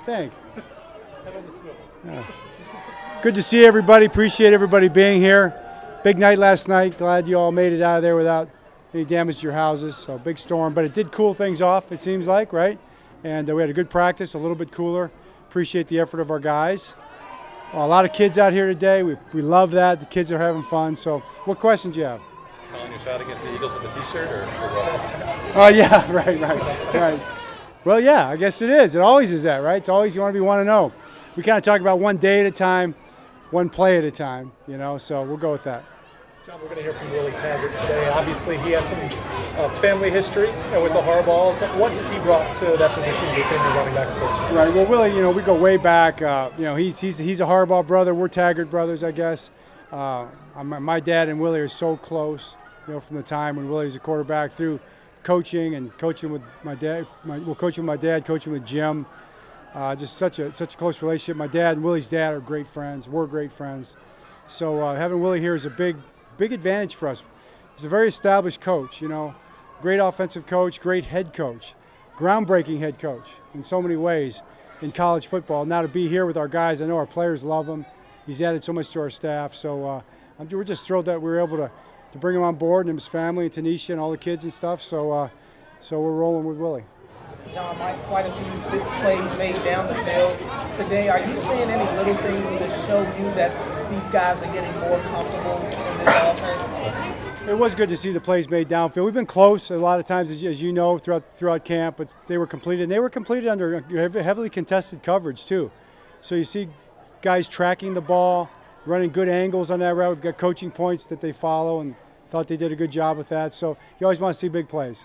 Thank. Yeah. Good to see everybody. Appreciate everybody being here. Big night last night. Glad you all made it out of there without any damage to your houses. So big storm, but it did cool things off, it seems like, right? And we had a good practice, a little bit cooler. Appreciate the effort of our guys. A lot of kids out here today. We love that. The kids are having fun. So what questions do you have? Calling your shot against the Eagles with a T-shirt or what? Oh, yeah, right. Well, yeah, I guess it is. It always is that, right? It's always you want to be 1-0. We kind of talk about one day at a time, one play at a time, so we'll go with that. John, we're going to hear from Willie Taggart today. Obviously, he has some family history with the Harbaughs. What has he brought to that position within your running backs coach? Right. Well, Willie, we go way back. He's a Harbaugh brother. We're Taggart brothers, I guess. My dad and Willie are so close. From the time when Willie was a quarterback through coaching with my dad. Coaching with my dad, coaching with Jim. Just such a close relationship. My dad and Willie's dad are great friends. We're great friends. So having Willie here is a big advantage for us. He's a very established coach, great offensive coach, great head coach, groundbreaking head coach in so many ways in college football. Now to be here with our guys, I know our players love him. He's added so much to our staff. So we're just thrilled that we were able to bring him on board, and his family and Tanisha and all the kids and stuff. So we're rolling with Willie. John, Mike, quite a few big plays made down the field today. Are you seeing any little things to show you that these guys are getting more comfortable in this offense? It was good to see the plays made downfield. We've been close a lot of times, as you know, throughout camp, but they were completed. And they were completed under heavily contested coverage, too. So you see guys tracking the ball, running good angles on that route. We've got coaching points that they follow, and thought they did a good job with that. So you always want to see big plays.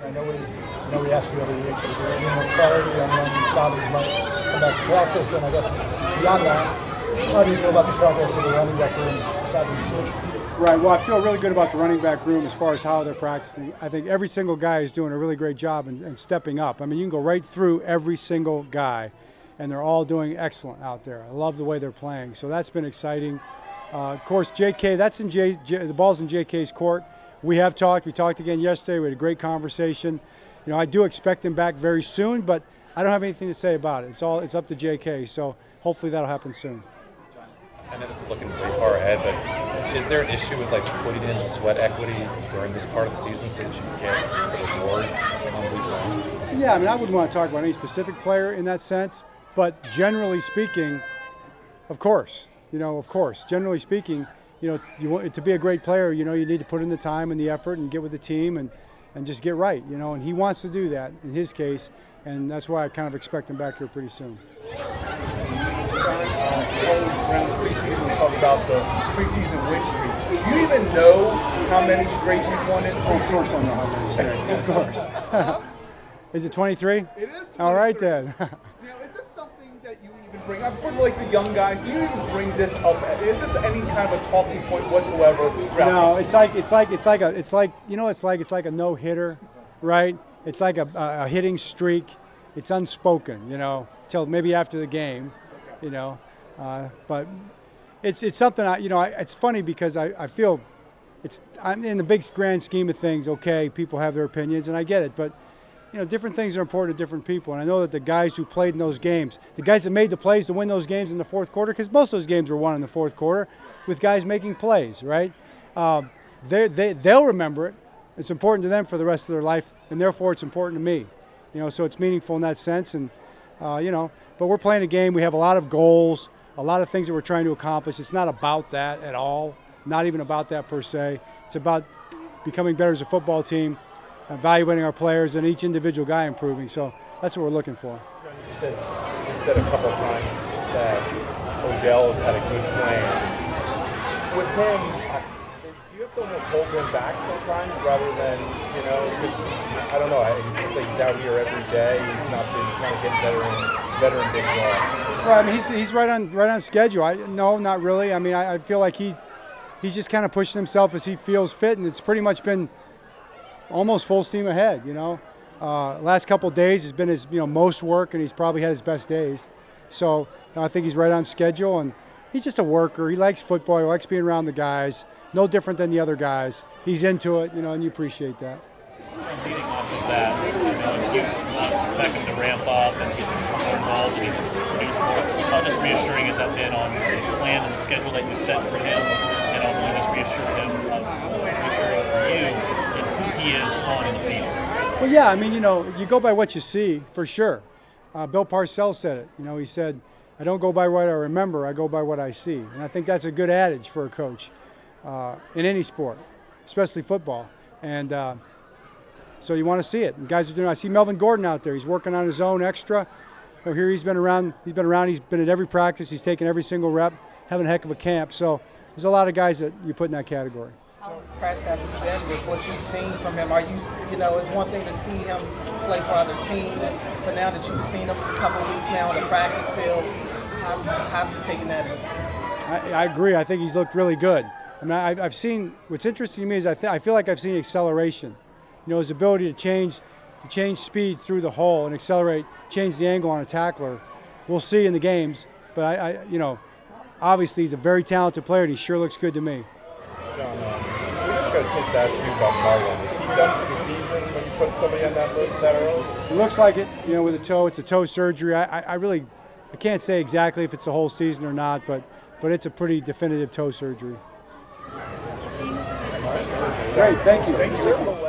I know we asked you every week, but is there any more clarity on when Dobbins might come back to practice? And I guess beyond that, how do you feel about the progress of the running back room aside from you? Right. Well, I feel really good about the running back room as far as how they're practicing. I think every single guy is doing a really great job and stepping up. I mean, you can go right through every single guy, and they're all doing excellent out there. I love the way they're playing. So that's been exciting. Of course, JK, the ball's in JK's court. We have talked. We talked again yesterday. We had a great conversation. I do expect him back very soon, but I don't have anything to say about it. It's up to JK. So hopefully that'll happen soon. I know this is looking way far ahead, but is there an issue with putting in sweat equity during this part of the season so that you get rewards come week one? Yeah, I wouldn't want to talk about any specific player in that sense, but generally speaking, of course. Generally speaking, you want to be a great player, you need to put in the time and the effort and get with the team and just get right, and he wants to do that in his case, and that's why I kind of expect him back here pretty soon. Always around the preseason, we talk about the preseason win streak. Do you even know how many straight you've won in the preseason? Of course I know how many straight, of course. Is it 23? It is 23. All right then. Now, is this something that you even bring up for the young guys? Do you even bring this up? Is this any kind of a talking point whatsoever? No, it's like a no-hitter, right? It's like a hitting streak. It's unspoken, till maybe after the game, but it's something it's funny because I feel I'm in the big grand scheme of things. Okay, people have their opinions, and I get it, but different things are important to different people. And I know that the guys who played in those games, the guys that made the plays to win those games in the fourth quarter, because most of those games were won in the fourth quarter with guys making plays, right? They'll remember it. It's important to them for the rest of their life, and therefore it's important to me. So it's meaningful in that sense. And but we're playing a game. We have a lot of goals, a lot of things that we're trying to accomplish. It's not about that at all. Not even about that per se. It's about becoming better as a football team, evaluating our players, and each individual guy improving. So that's what we're looking for. You've said a couple of times that Odell has had a good plan. With him, do you have to almost hold him back sometimes rather than, because I don't know, it seems like he's out here every day. He's not been kind of getting better in big drives. Well, he's right on schedule. No, not really. I feel like he's just kind of pushing himself as he feels fit, and it's pretty much been almost full steam ahead. Last couple of days has been his most work, and he's probably had his best days. So I think he's right on schedule, and he's just a worker. He likes football. He likes being around the guys. No different than the other guys. He's into it, and you appreciate that. Leading off of that, you've expect him to ramp up and he's become more involved and he's produced more. How just reassuring has that been on the plan and the schedule that you set for him, and also just reassuring for you in who he is on the field? Well, yeah, I mean, you go by what you see for sure. Bill Parcells said it. He said, I don't go by what I remember, I go by what I see. And I think that's a good adage for a coach in any sport, especially football. And so you want to see it. And guys are doing. I see Melvin Gordon out there. He's working on his own extra. Here he's been around. He's been at every practice. He's taken every single rep, having a heck of a camp. So there's a lot of guys that you put in that category. How impressed have you been with what you've seen from him? Are you, it's one thing to see him play for other teams, but now that you've seen him a couple of weeks now on the practice field, how have you taken that in? I agree. I think he's looked really good. I mean, I've seen. What's interesting to me is I feel like I've seen acceleration. His ability to change speed through the hole and accelerate, change the angle on a tackler. We'll see in the games, but obviously he's a very talented player and he sure looks good to me. John, we never got a chance to ask you about Marlon. Is he done for the season when you put somebody on that list that early? It looks like it. With a toe, it's a toe surgery. I can't say exactly if it's a whole season or not, but it's a pretty definitive toe surgery. All right. Great, thank you. Thank you.